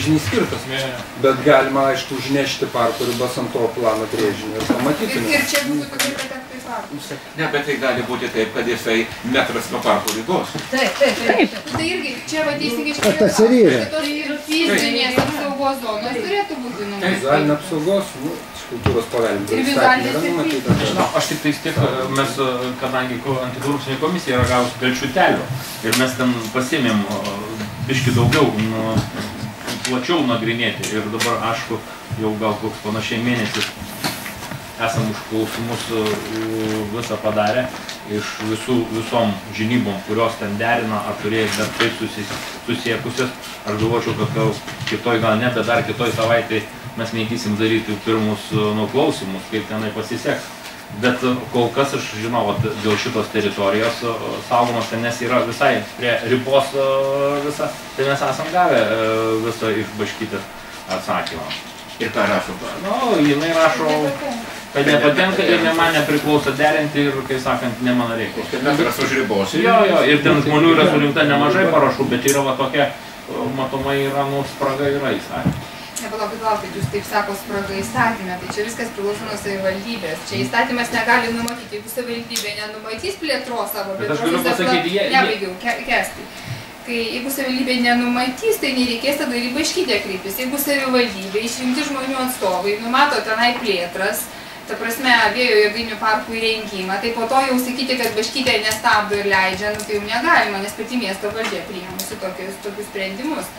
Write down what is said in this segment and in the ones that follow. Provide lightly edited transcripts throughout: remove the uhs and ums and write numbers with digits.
brėžinys skirtas. Bet galima, aišku, užnešti parko ribas ant to plano brėžinį ir pamatytume. Ir čia būtų tokia patekta į parką. Ne, bet tai gali būti taip, kad jisai metras nuo parko ribos. Taip. Tai irgi, čia va teisingai iškėlė. Tas ir yra. Tos fizinės apsaugos zonos turėtų būti numatytos. Vizualinė apsaugos, kultūros paveldimo įstatyme yra numatyta. Aš tik tais tiek, mes, kadangi antikorupcinė komisija yra gavusi Belčiutelių ir mes ten pasiėmėm biški daugiau, plačiau nagrinėti ir dabar, aišku, jau gal koks panašiai mėnesis esam užklausimus visą padarę iš visom žinybom, kurios ten derina, ar turėjo dar taip susiekusios. Aš galvočiau, kad kitoj gal ne, bet dar kitoj savaitėj mes mėginsim daryti pirmus nuklausimus, kaip tenai pasiseks. Bet kol kas aš žinau, dėl šitos teritorijos saugomos, nes yra visai prie ribos visa, tai mes esam gavę visą iš Baškytės atsakymą. Ir ką rašo? Nu, jinai rašo, kad nepatenka ir man nepriklauso derinti ir, kai sakant, ne mano reikalas. Kad metras už ribos. Jo, ir ten žmonių yra surinkta nemažai parašų, bet yra va tokia, matomai yra, nu, spraga yra įstatymė. Nepalaukit, jūs taip sako spraga įstatymė, tai čia viskas priklauso nuo savivaldybės. Čia įstatymas negali numatyti, jeigu savivaldybė nenumatys plėtros savo, bet aš galiu pasakyti, nebaigiau, kesti. Kai jeigu savivaldybė nenumatys, tai nereikės tada ir į Baškytę kreiptis. Jeigu savivaldybė išrinkti žmonių atstovai numato tenai plėtras, ta prasme, vėjo jėgainių parkų įrengimą, tai po to jau sakyti, kad Baškytė nestabdo ir leidžia, nu tai jau negalima, nes pati miesto valdžia priėmusi tokius sprendimus.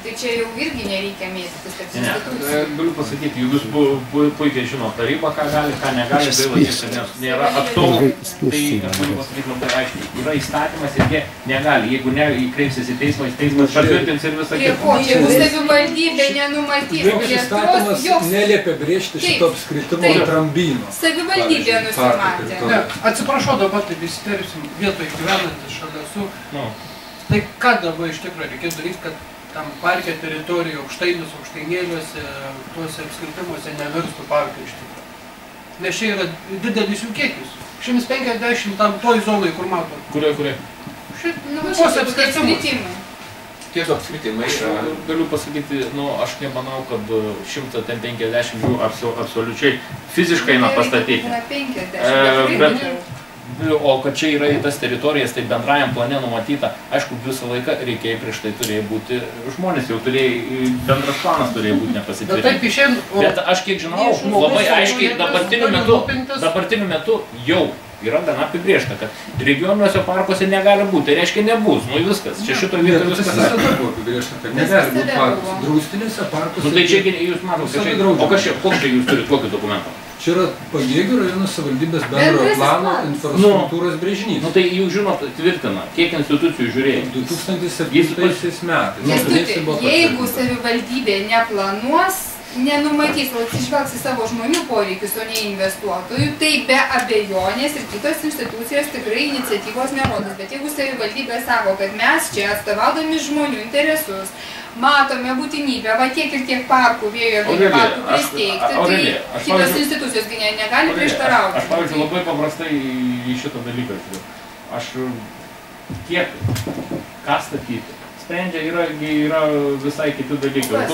Tai čia jau irgi nereikia mėtytis, kad institucijų. Galiu pasakyti, jūs puikiai žino tarybą, ką gali, ką negali, nes nėra atstovų. Tai aš galiu pasakyti labai aiškiai, yra įstatymas ir jie negali. Jeigu ne, įkreipsis į teismą, teismas patvirtins ir visą kitą. Jeigu savivaldybė nenumatys plėtros, įstatymas neliepia brėžti šito apskritimo trambyno. Savivaldybė nusimatė. Atsiprašau, dabar taip įsiterpsim vietoj gyvenantis šalia su. Tai ką dabar iš tikrųjų reikėtų daryti, kad tam parke teritorijų aukštainėliuose, tuose apskritimuose nevirstų parkai iš tikrųjų. Nes čia yra didelis jų kiekis. 150 tam toj zonai, kur matom. Kurie? Tuose apskritimai. Tiesiog apskritimai. Galiu pasakyti, nu, aš nemanau, kad 150 jų absoliučiai fiziškai pastatyti. O kad čia yra į tas teritorijas, tai bendrajam plane numatyta, aišku, visą laiką reikėjo prieš tai turėjo būti žmonės, jau bendras planas turėjo būti nepasitvirtinti. Bet aš kiek žinau, labai aiškiai dabartiniu metu jau yra gana apibrėžta, kad regionuose parkuose negali būti, tai reiškia nebus, nu viskas, čia šito vietoje viskas. Tas visada buvo apibrėžta, kad negali būti parkus, draustinėse parkuose. Nu tai čia jūs matote, o koks čia jūs turite kokį dokumentą? Čia yra Pagėgių rajono savivaldybės bendrojo plano infrastruktūros brėžinys. Nu tai jūs žinot, tvirtina, kiek institucijų žiūrėjo? 2007 metais. Jeigu savivaldybė neplanuos, nenumatys, o atsižvelgs į savo žmonių poreikius, o ne investuotojų, tai be abejonės ir kitos institucijos tikrai iniciatyvos nerodys. Bet jeigu savivaldybė sako, kad mes čia atstovaudami žmonių interesus, matome būtinybę, va tiek ir tiek parkų, vėjo jėgainių parkų pristeigti, tai kitos institucijos negali prieštarauti. Aš, pavyzdžiui, labai paprastai į šitą dalyką žiūriu. Aš kiek, ką statyti, sprendžia, yra visai kiti dalykai.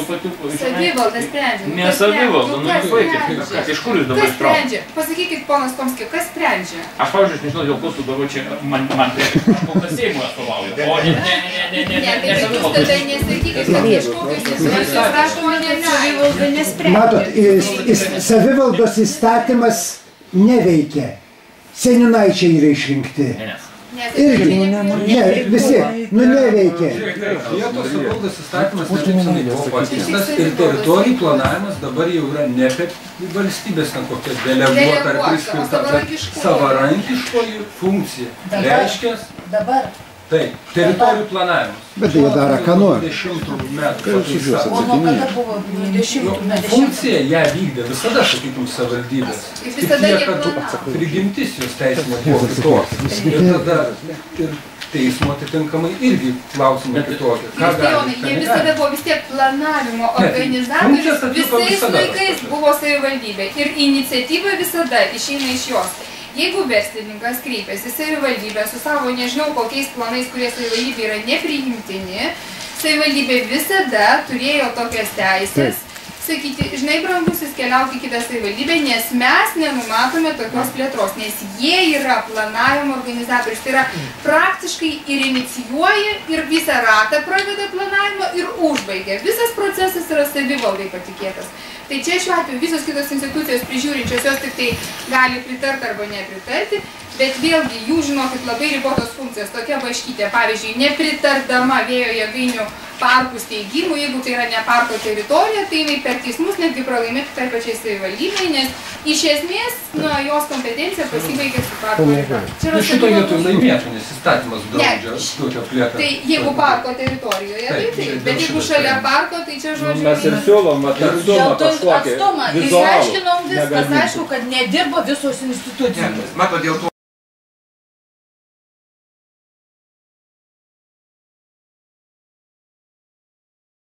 Savivalda sprendžia. Ne savivalda, nu jūs vaikit, iš kur jūs dabar ištraukite? Kas sprendžia? Pasakykit, ponas Tomski, kas sprendžia? Aš, pavyzdžiui, aš nežinau, dėl ko tu dabar čia man priešai, aš kol kas Seimui atstovauju. O ne savivalda. Tai nesakykit, kad kažkokios institucijos rašoma savivalda nesprendžia. Matot, savivaldos įstatymas neveikia. Seniūnaičiai yra išrinkti. Irgi, visi, neveikia. Vietos savivaldos įstatymas nebūtinai buvo pakeistas ir teritorijų planavimas dabar jau yra ne apie valstybės kokia deleguota ar priskirta, bet savarankiškoji funkcija. Reiškia dabar. Taip, teritorijų planavimas. Bet jie daro ką nori. 20 metų. Funkcija ją vykdė visada, sakytum, savivaldybės. Tik tiek, kad prigimtis jos teisinė buvo kitokia. Ir tada ir teismo atitinkamai irgi klausimai kitokie. Jie visada buvo vis tiek planavimo organizatorius, visais laikais buvo savivaldybė. Ir iniciatyva visada išeina iš jos. Jeigu verslininkas kreipiasi savivaldybę su savo nežinau kokiais planais, kurie savivaldybė yra nepriimtini, savivaldybė visada turėjo tokias teisės. Sakyti, žinai, brangusis, keliauk į kitą savivaldybę, nes mes nenumatome tokios plėtros, nes jie yra planavimo organizatorius. Tai yra praktiškai ir inicijuoja, ir visą ratą pradeda planavimo ir užbaigia. Visas procesas yra savivaldai patikėtas. Tai čia šiuo atveju visos kitos institucijos prižiūrinčios jos tik tai gali pritarti arba nepritarti, bet vėlgi jų, žinokit, labai ribotos funkcijos. Tokia Baškytė, pavyzdžiui, nepritardama vėjo jėgainių parkų steigimų, jeigu tai yra ne parko teritorija, tai jinai per teismus netgi pralaimėtų tai pačiai savivaldybei, nes iš esmės jos kompetencija pasibaigia su parko teritorija. Ir šito vietoj laimėtų, nes įstatymas draudžia tokią plėtrą. Tai jeigu parko teritorijoje, tai taip, bet jeigu šalia parko, tai čia žodžiu... Mes ir siūlom atstumą kažkokį vizualų. Išaiškinom viskas, aišku, kad nedirba visos institucijos.